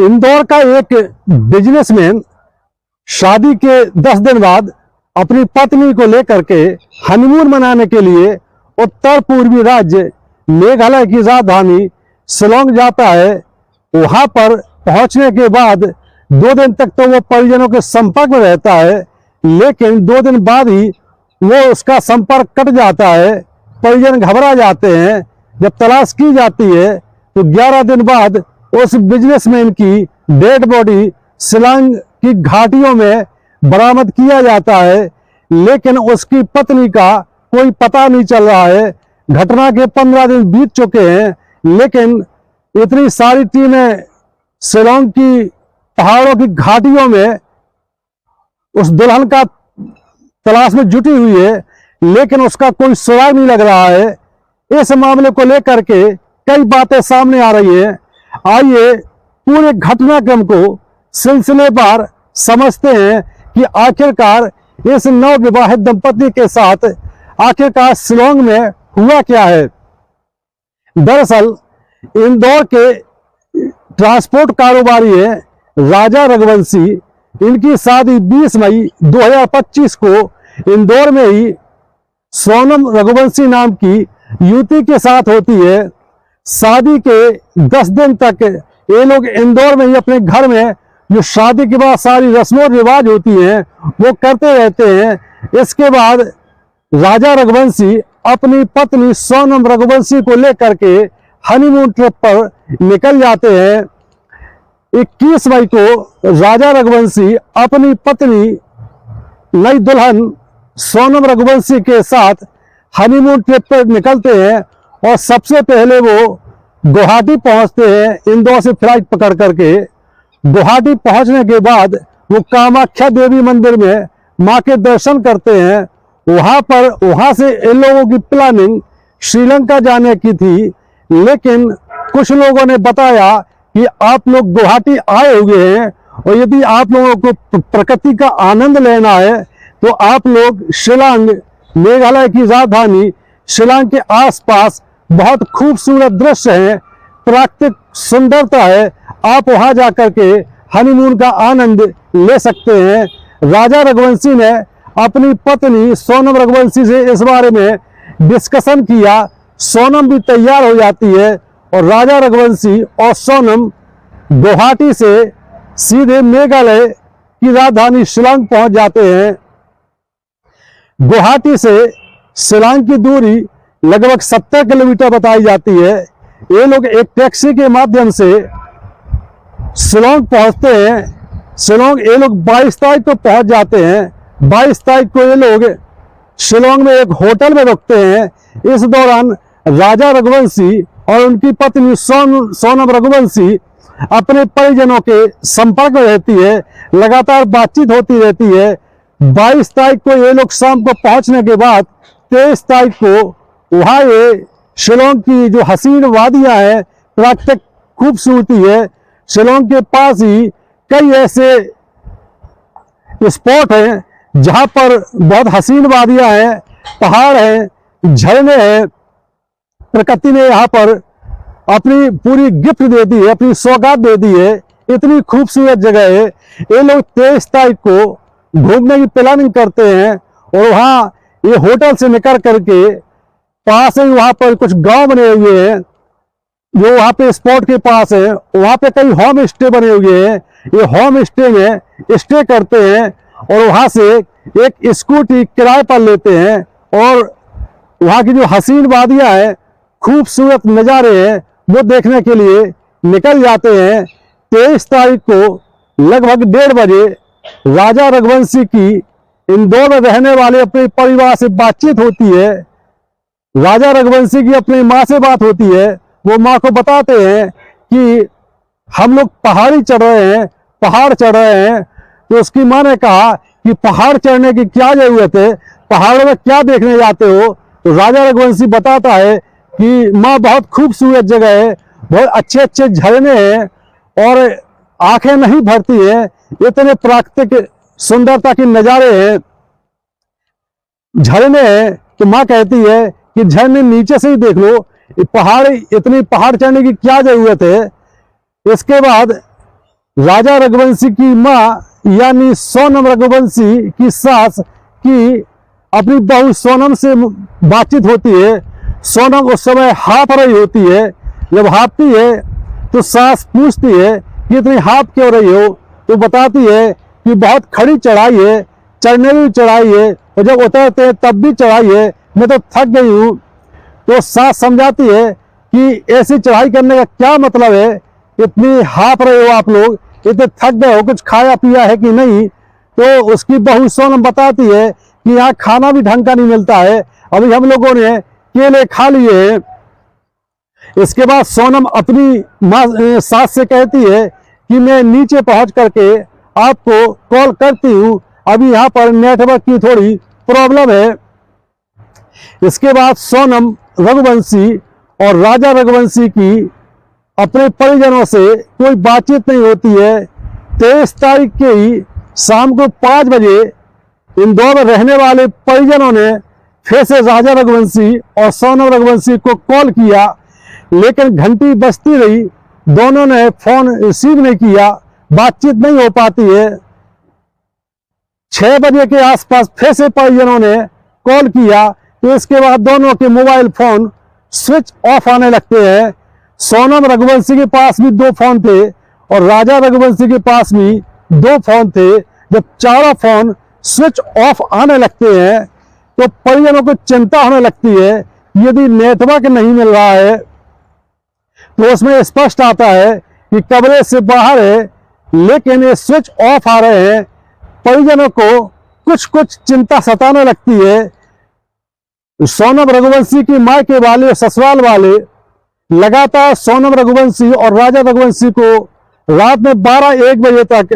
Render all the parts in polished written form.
इंदौर का एक बिजनेसमैन शादी के 10 दिन बाद अपनी पत्नी को लेकर के हनीमून मनाने के लिए उत्तर पूर्वी राज्य मेघालय की राजधानी शिलोंग जाता है। वहां पर पहुंचने के बाद 2 दिन तक तो वो परिजनों के संपर्क में रहता है, लेकिन 2 दिन बाद ही वो उसका संपर्क कट जाता है। परिजन घबरा जाते हैं। जब तलाश की जाती है तो 11 दिन बाद उस बिजनेसमैन की डेड बॉडी शिलोंग की घाटियों में बरामद किया जाता है, लेकिन उसकी पत्नी का कोई पता नहीं चल रहा है। घटना के 15 दिन बीत चुके हैं, लेकिन इतनी सारी टीमें शिलोंग की पहाड़ों की घाटियों में उस दुल्हन का तलाश में जुटी हुई है, लेकिन उसका कोई सुराग नहीं लग रहा है। इस मामले को लेकर के कई बातें सामने आ रही हैं। आइए पूरे घटनाक्रम को सिलसिलेवार समझते हैं कि आखिरकार इस नवविवाहित दंपति के साथ आखिरकार शिलोंग में हुआ क्या है। दरअसल इंदौर के ट्रांसपोर्ट कारोबारी है राजा रघुवंशी। इनकी शादी 20 मई 2025 को इंदौर में ही सोनम रघुवंशी नाम की युवती के साथ होती है। शादी के 10 दिन तक ये लोग इंदौर में ही अपने घर में जो शादी के बाद सारी रस्मों रिवाज होती हैं वो करते रहते हैं। इसके बाद राजा रघुवंशी अपनी पत्नी सोनम रघुवंशी को लेकर के हनीमून ट्रिप पर निकल जाते हैं। 21 मई को राजा रघुवंशी अपनी पत्नी नई दुल्हन सोनम रघुवंशी के साथ हनीमून ट्रिप पर निकलते हैं और सबसे पहले वो गुवाहाटी पहुंचते हैं इंदौर से फ्लाइट पकड़ करके। गुवाहाटी पहुंचने के बाद वो कामाख्या देवी मंदिर में मां के दर्शन करते हैं। वहां से इन लोगों की प्लानिंग श्रीलंका जाने की थी, लेकिन कुछ लोगों ने बताया कि आप लोग गुवाहाटी आए हुए हैं और यदि आप लोगों को प्रकृति का आनंद लेना है तो आप लोग शिलोंग, मेघालय की राजधानी शिलोंग के आसपास बहुत खूबसूरत दृश्य है, प्राकृतिक सुंदरता है, आप वहां जाकर के हनीमून का आनंद ले सकते हैं। राजा रघुवंशी ने अपनी पत्नी सोनम रघुवंशी से इस बारे में डिस्कशन किया। सोनम भी तैयार हो जाती है और राजा रघुवंशी और सोनम गुवाहाटी से सीधे मेघालय की राजधानी शिलोंग पहुंच जाते हैं। गुवाहाटी से शिलोंग की दूरी लगभग 70 किलोमीटर बताई जाती है। ये लोग एक टैक्सी के माध्यम से शिलोंग पहुंचते हैं। शिलोंग ये लोग 22 तारीख को पहुंच जाते हैं। 22 तारीख को ये लोग शिलोंग में एक होटल में रुकते हैं। इस दौरान राजा रघुवंशी और उनकी पत्नी सोनम रघुवंशी अपने परिजनों के संपर्क में रहती है, लगातार बातचीत होती रहती है। 22 तारीख को ये लोग शाम को पहुंचने के बाद 23 तारीख को वहां ये शिलोंग की जो हसीन वादियां हैं, प्राकृतिक खूबसूरती है, शिलोंग के पास ही कई ऐसे स्पॉट हैं जहां पर बहुत हसीन वादियां हैं, पहाड़ हैं, झरने हैं। प्रकृति ने यहाँ पर अपनी पूरी गिफ्ट दे दी है, अपनी सौगात दे दी है। इतनी खूबसूरत जगह है। ये लोग 23 तारीख को घूमने की प्लानिंग करते हैं और वहाँ ये होटल से निकल करके पास ही वहाँ पर कुछ गांव बने हुए हैं जो वहाँ पे स्पॉट के पास है। वहाँ पे कई होम स्टे बने हुए हैं। ये होम स्टे में स्टे करते हैं और वहाँ से एक स्कूटी किराए पर लेते हैं और वहाँ की जो हसीन वादियाँ हैं, खूबसूरत नज़ारे हैं, वो देखने के लिए निकल जाते हैं। 23 तारीख को लगभग 1:30 बजे राजा रघुवंशी की इंदौर में रहने वाले अपने परिवार से बातचीत होती है। राजा रघुवंशी की अपनी माँ से बात होती है। वो माँ को बताते हैं कि हम लोग पहाड़ी चढ़ रहे हैं, पहाड़ चढ़ रहे हैं। तो उसकी माँ ने कहा कि पहाड़ चढ़ने की क्या जरूरत है, पहाड़ों में क्या देखने जाते हो। तो राजा रघुवंशी बताता है कि माँ बहुत खूबसूरत जगह है, बहुत अच्छे अच्छे झरने हैं और आंखें नहीं भरती हैं, इतने प्राकृतिक सुंदरता के नज़ारे हैं, झरने हैं। तो माँ कहती है कि झरने नीचे से ही देख लो, पहाड़, इतनी पहाड़ चढ़ने की क्या जरूरत है। इसके बाद राजा रघुवंशी की मां यानी सोनम रघुवंशी की सास की अपनी बहू सोनम से बातचीत होती है। सोनम उस समय हाँफ रही होती है। जब हाँफती है तो सास पूछती है कि इतनी हाँफ क्यों रही हो, तो बताती है कि बहुत खड़ी चढ़ाई है, चढ़ने में भी चढ़ाई है और जब उतरते हैं तब भी चढ़ाई है, मैं तो थक गई हूँ। तो सास समझाती है कि ऐसी चढ़ाई करने का क्या मतलब है, इतनी हाँफ रहे हो आप लोग, इतने थक गए हो, कुछ खाया पिया है कि नहीं। तो उसकी बहू सोनम बताती है कि यहाँ खाना भी ढंग का नहीं मिलता है, अभी हम लोगों ने केले खा लिए हैं। इसके बाद सोनम अपनी माँ सास से कहती है कि मैं नीचे पहुंच करके आपको कॉल करती हूँ, अभी यहाँ पर नेटवर्क की थोड़ी प्रॉब्लम है। इसके बाद सोनम रघुवंशी और राजा रघुवंशी की अपने परिजनों से कोई बातचीत नहीं होती है। 23 तारीख के ही शाम को 5 बजे इंदौर में रहने वाले परिजनों ने फिर से राजा रघुवंशी और सोनम रघुवंशी को कॉल किया, लेकिन घंटी बजती रही, दोनों ने फोन रिसीव नहीं किया, बातचीत नहीं हो पाती है। 6 बजे के आसपास फिर से परिजनों ने कॉल किया, तो इसके बाद दोनों के मोबाइल फोन स्विच ऑफ आने लगते हैं। सोनम रघुवंशी के पास भी 2 फोन थे और राजा रघुवंशी के पास भी 2 फोन थे। जब चारों फोन स्विच ऑफ आने लगते हैं तो परिजनों को चिंता होने लगती है, यदि नेटवर्क नहीं मिल रहा है तो उसमें स्पष्ट आता है कि कमरे से बाहर है, लेकिन ये स्विच ऑफ आ रहे हैं। परिजनों को कुछ कुछ चिंता सताने लगती है। सोनम रघुवंशी की मां के वाले और ससुराल वाले लगातार सोनम रघुवंशी और राजा रघुवंशी को रात में 12-1 बजे तक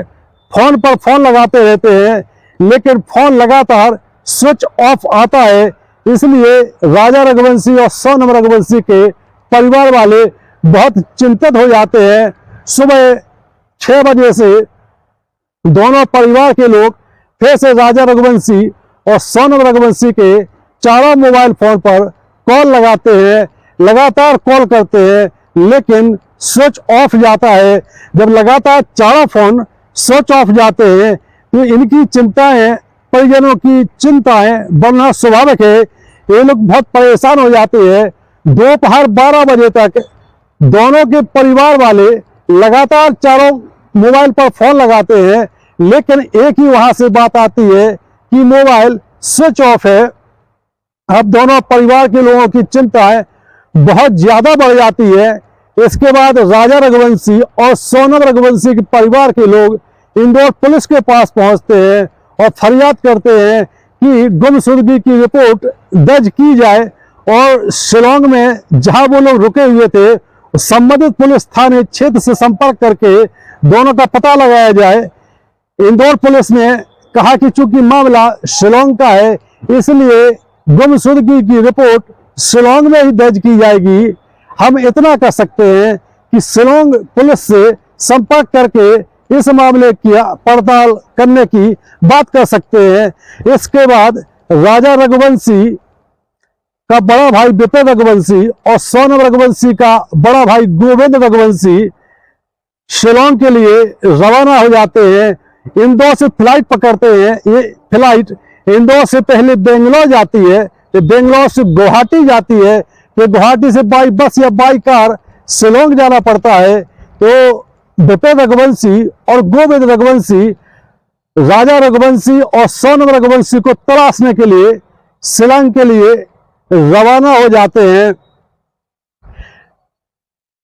फोन पर फोन लगाते रहते हैं, लेकिन फोन लगातार स्विच ऑफ आता है। इसलिए राजा रघुवंशी और सोनम रघुवंशी के परिवार वाले बहुत चिंतित हो जाते हैं। सुबह 6 बजे से दोनों परिवार के लोग फिर से राजा रघुवंशी और सोनम रघुवंशी के चारों मोबाइल फोन पर कॉल लगाते हैं, लगातार कॉल करते हैं, लेकिन स्विच ऑफ जाता है। जब लगातार चारों फोन स्विच ऑफ जाते हैं तो इनकी चिंताएं, परिजनों की चिंताएं बढ़ना स्वाभाविक है। ये लोग बहुत परेशान हो जाते हैं। दोपहर 12 बजे तक दोनों के परिवार वाले लगातार चारों मोबाइल पर फोन लगाते हैं, लेकिन एक ही वहां से बात आती है कि मोबाइल स्विच ऑफ है। अब दोनों परिवार के लोगों की चिंताएं बहुत ज्यादा बढ़ जाती है। इसके बाद राजा रघुवंशी और सोनम रघुवंशी के परिवार के लोग इंदौर पुलिस के पास पहुंचते हैं और फरियाद करते हैं कि गुमशुदगी की रिपोर्ट दर्ज की जाए और शिलांग में जहां वो लोग रुके हुए थे संबंधित पुलिस थाने क्षेत्र से संपर्क करके दोनों का पता लगाया जाए। इंदौर पुलिस ने कहा कि चूंकि मामला शिलांग का है, इसलिए गुमशुदगी की रिपोर्ट शिलांग में ही दर्ज की जाएगी। हम इतना कर सकते हैं कि शिलांग पुलिस से संपर्क करके इस मामले की पड़ताल करने की बात कर सकते हैं। इसके बाद राजा रघुवंशी का बड़ा भाई विपिन रघुवंशी और सोनम रघुवंशी का बड़ा भाई गोविंद रघुवंशी शिलांग के लिए रवाना हो जाते हैं। इंदौर से फ्लाइट पकड़ते हैं। ये फ्लाइट इंदौर से पहले बेंगलोर जाती है, बेंगलोर से गुवाहाटी जाती है, फिर गुवाहाटी से बाई बस या बाई कार शिलांग जाना पड़ता है। तो विपिन रघुवंशी और गोविंद रघुवंशी राजा रघुवंशी और सोनम रघुवंशी को तलाशने के लिए शिलांग के लिए रवाना हो जाते हैं।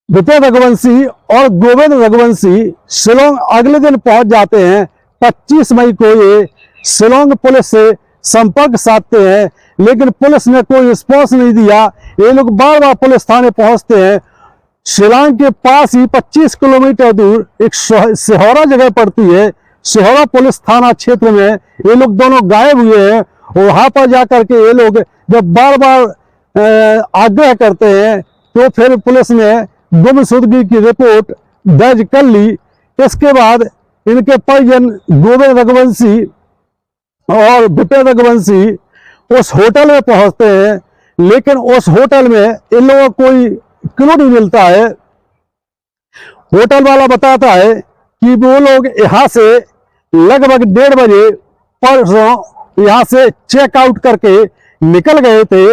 विपिन रघुवंशी और गोविंद रघुवंशी शिलांग अगले दिन पहुंच जाते हैं। 25 मई को ये शिलांग पुलिस से संपर्क साधते हैं, लेकिन पुलिस ने कोई रिस्पॉन्स नहीं दिया। ये लोग बार बार पुलिस थाने पहुंचते हैं। शिलांग के पास ही 25 किलोमीटर दूर एक सिहोरा जगह पड़ती है। सिहोरा पुलिस थाना क्षेत्र में ये लोग दोनों गायब हुए हैं। वहां पर जाकर के ये लोग जब बार बार आग्रह करते हैं तो फिर पुलिस ने गुमशुदगी की रिपोर्ट दर्ज कर ली। इसके बाद इनके परिजन गोविंद रघुवंशी और विपिन रघुवंशी उस होटल में पहुंचते हैं, लेकिन उस होटल में इन लोगों को कोई क्लू नहीं मिलता है। होटल वाला बताता है कि वो लोग यहाँ से लगभग 1:30 बजे परसों यहाँ से चेकआउट करके निकल गए थे।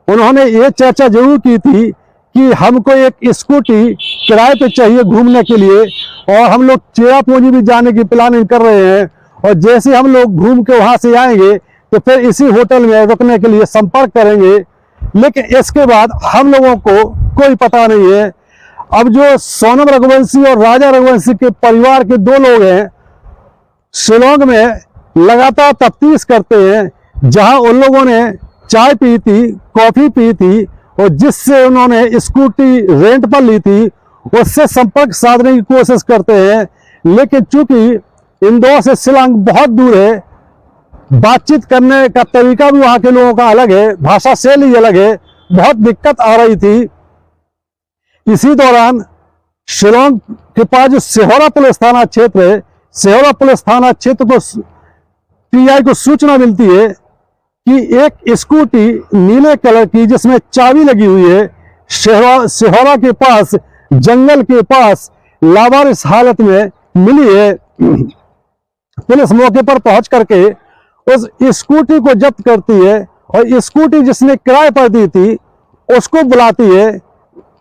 उन्होंने ये चर्चा जरूर की थी कि हमको एक स्कूटी किराए पे चाहिए घूमने के लिए, और हम लोग चेरापूंजी भी जाने की प्लानिंग कर रहे हैं, और जैसे हम लोग घूम के वहां से आएंगे तो फिर इसी होटल में रुकने के लिए संपर्क करेंगे। लेकिन इसके बाद हम लोगों को कोई पता नहीं है। अब जो सोनम रघुवंशी और राजा रघुवंशी के परिवार के 2 लोग हैं, शिलोंग में लगातार तफ्तीश करते हैं, जहां उन लोगों ने चाय पी थी, कॉफी पी थी, और जिससे उन्होंने स्कूटी रेंट पर ली थी उससे संपर्क साधने की कोशिश करते हैं। लेकिन चूंकि इंदौर से शिलांग बहुत दूर है, बातचीत करने का तरीका भी वहां के लोगों का अलग है, भाषा शैली अलग है, बहुत दिक्कत आ रही थी। इसी दौरान शिलोंग के पास जो सिहोरा पुलिस थाना क्षेत्र है, सिहोरा पुलिस थाना क्षेत्र को पीआई को सूचना मिलती है कि एक स्कूटी नीले कलर की जिसमें चाबी लगी हुई है, सिहोरा के पास जंगल के पास लावारिस हालत में मिली है। पुलिस मौके पर पहुंच करके उस स्कूटी को जब्त करती है, और स्कूटी जिसने किराए पर दी थी उसको बुलाती है।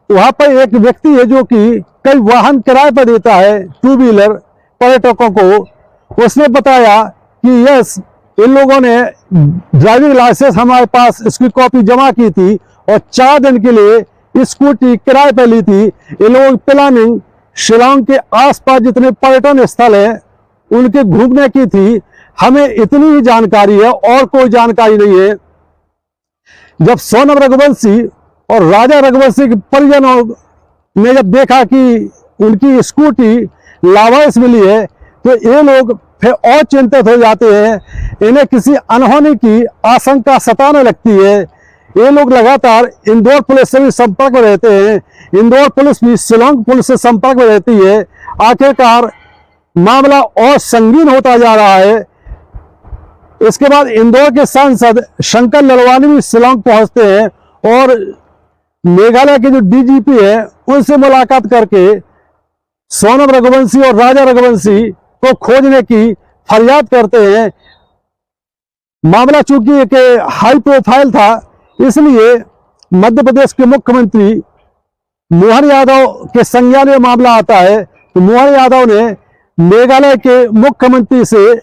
वहां पर एक व्यक्ति है जो कि कई वाहन किराए पर देता है, 2 व्हीलर पर्यटकों को। उसने बताया कि यस, इन लोगों ने ड्राइविंग लाइसेंस हमारे पास इसकी कॉपी जमा की थी और 4 दिन के लिए स्कूटी किराए पर ली थी। इन लोगों की प्लानिंग शिलांग के आसपास जितने पर्यटन स्थल हैं उनके घूमने की थी। हमें इतनी ही जानकारी है और कोई जानकारी नहीं है। जब सोनम रघुवंशी और राजा रघुवंशी के परिजनों ने जब देखा कि उनकी स्कूटी लावारिस मिली है तो ये लोग फिर और चिंतित हो जाते हैं। इन्हें किसी अनहोनी की आशंका सताने लगती है। ये लोग लगातार इंदौर पुलिस से भी संपर्क में रहते हैं, इंदौर पुलिस भी शिलांग पुलिस से संपर्क में रहती है। आखिरकार मामला और संगीन होता जा रहा है। इसके बाद इंदौर के सांसद शंकर ललवानी भी शिलांग पहुंचते हैं और मेघालय के जो डीजीपी है उनसे मुलाकात करके सोनम रघुवंशी और राजा रघुवंशी को खोजने की फरियाद करते हैं। मामला चूंकि एक हाई प्रोफाइल था, इसलिए मध्य प्रदेश के मुख्यमंत्री मोहन यादव के संज्ञान में मामला आता है। तो मोहन यादव ने मेघालय के मुख्यमंत्री से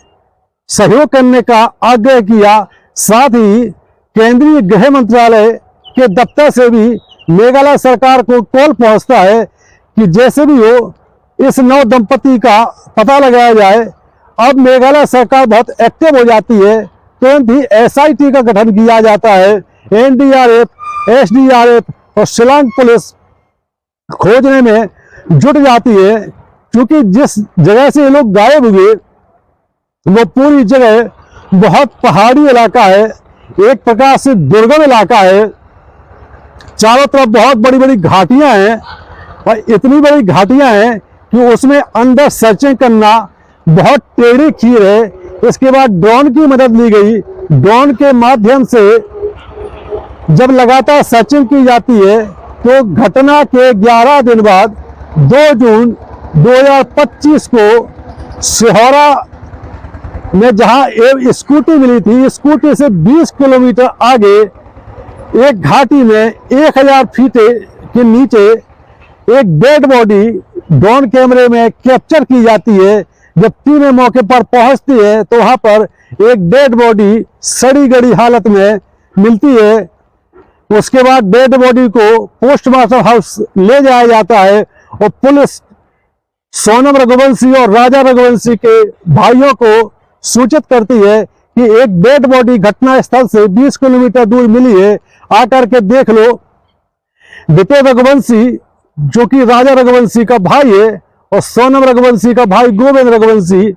सहयोग करने का आग्रह किया। साथ ही केंद्रीय गृह मंत्रालय के दफ्तर से भी मेघालय सरकार को कॉल पहुंचता है कि जैसे भी हो इस नव दंपति का पता लगाया जाए। अब मेघालय सरकार बहुत एक्टिव हो जाती है, तुरंत ही एसआईटी का गठन किया जाता है। एनडीआरएफ, एसडीआरएफ और शिलांग पुलिस खोजने में जुट जाती है। क्योंकि जिस जगह से ये लोग गायब हुए वो पूरी जगह बहुत पहाड़ी इलाका है, एक प्रकार से दुर्गम इलाका है। चारों तरफ बहुत बड़ी बड़ी घाटियां हैं और इतनी बड़ी घाटियां हैं कि उसमें अंदर सर्चिंग करना बहुत टेढ़ी खीर है। इसके बाद ड्रोन की मदद ली गई। ड्रोन के माध्यम से जब लगातार सर्चिंग की जाती है तो घटना के 11 दिन बाद 2 जून 2025 को सिहोरा में जहां एक स्कूटी मिली थी, स्कूटी से 20 किलोमीटर आगे एक घाटी में 1000 फीट के नीचे एक डेड बॉडी ड्रोन कैमरे में कैप्चर की जाती है। जब टीमें मौके पर पहुंचती है तो वहां पर एक डेड बॉडी सड़ी गड़ी हालत में मिलती है। उसके बाद डेड बॉडी को पोस्टमार्टम हाउस ले जाया जाता है और पुलिस सोनम रघुवंशी और राजा रघुवंशी के भाइयों को सूचित करती है कि एक डेड बॉडी घटना स्थल से 20 किलोमीटर दूर मिली है, आकर के देख लो। विपे रघुवंशी जो कि राजा रघुवंशी का भाई है और सोनम रघुवंशी का भाई गोविंद रघुवंशी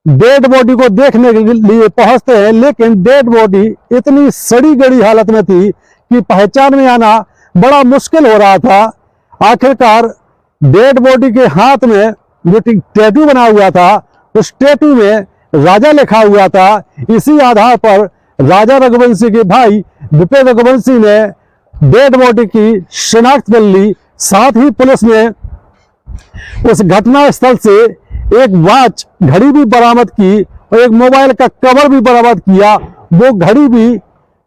डेड बॉडी को देखने के लिए पहुंचते हैं, लेकिन डेड बॉडी इतनी सड़ी गड़ी हालत में थी कि पहचान में आना बड़ा मुश्किल हो रहा था। आखिरकार डेड बॉडी के हाथ में जो टैटू बना हुआ था उस टैटू में राजा लिखा हुआ था। इसी आधार पर राजा रघुवंशी के भाई विपे रघुवंशी ने डेड बॉडी की शिनाख्त कर ली। साथ ही पुलिस ने उस घटना स्थल से एक वॉच घड़ी भी बरामद की और एक मोबाइल का कवर भी बरामद किया। वो घड़ी भी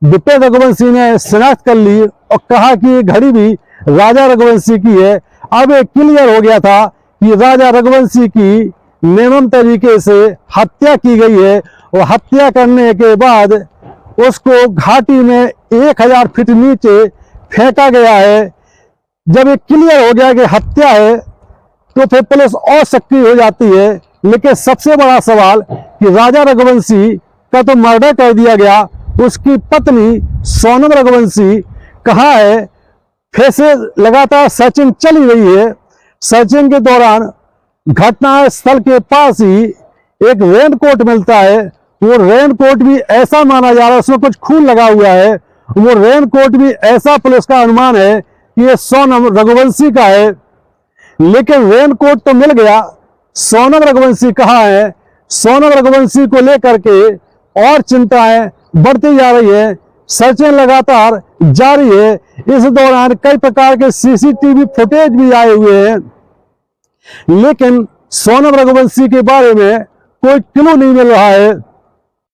विप्र रघुवंशी ने शिनाख्त कर ली और कहा कि ये घड़ी भी राजा रघुवंशी की है। अब ये क्लियर हो गया था कि राजा रघुवंशी की निर्मम तरीके से हत्या की गई है और हत्या करने के बाद उसको घाटी में 1000 फीट नीचे फेंका गया है। जब ये क्लियर हो गया कि हत्या है तो फिर पुलिस और सक्रिय हो जाती है। लेकिन सबसे बड़ा सवाल कि राजा रघुवंशी का तो मर्डर कर दिया गया, उसकी पत्नी सोनम रघुवंशी कहाँ है? फिर से लगातार सर्चिंग चली रही है। सर्चिंग के दौरान घटना स्थल के पास ही एक रेनकोट मिलता है। वो रेनकोट भी ऐसा माना जा रहा है, उसमें कुछ खून लगा हुआ है। वो रेनकोट भी ऐसा पुलिस का अनुमान है कि ये सोनम रघुवंशी का है। लेकिन रेनकोट तो मिल गया, सोनम रघुवंशी कहाँ है? सोनम रघुवंशी को लेकर के और चिंताएं बढ़ती जा रही है। सर्चिंग लगातार जारी है। इस दौरान कई प्रकार के सीसीटीवी फुटेज भी आए हुए हैं, लेकिन सोनम रघुवंशी के बारे में कोई क्लू नहीं मिल रहा है।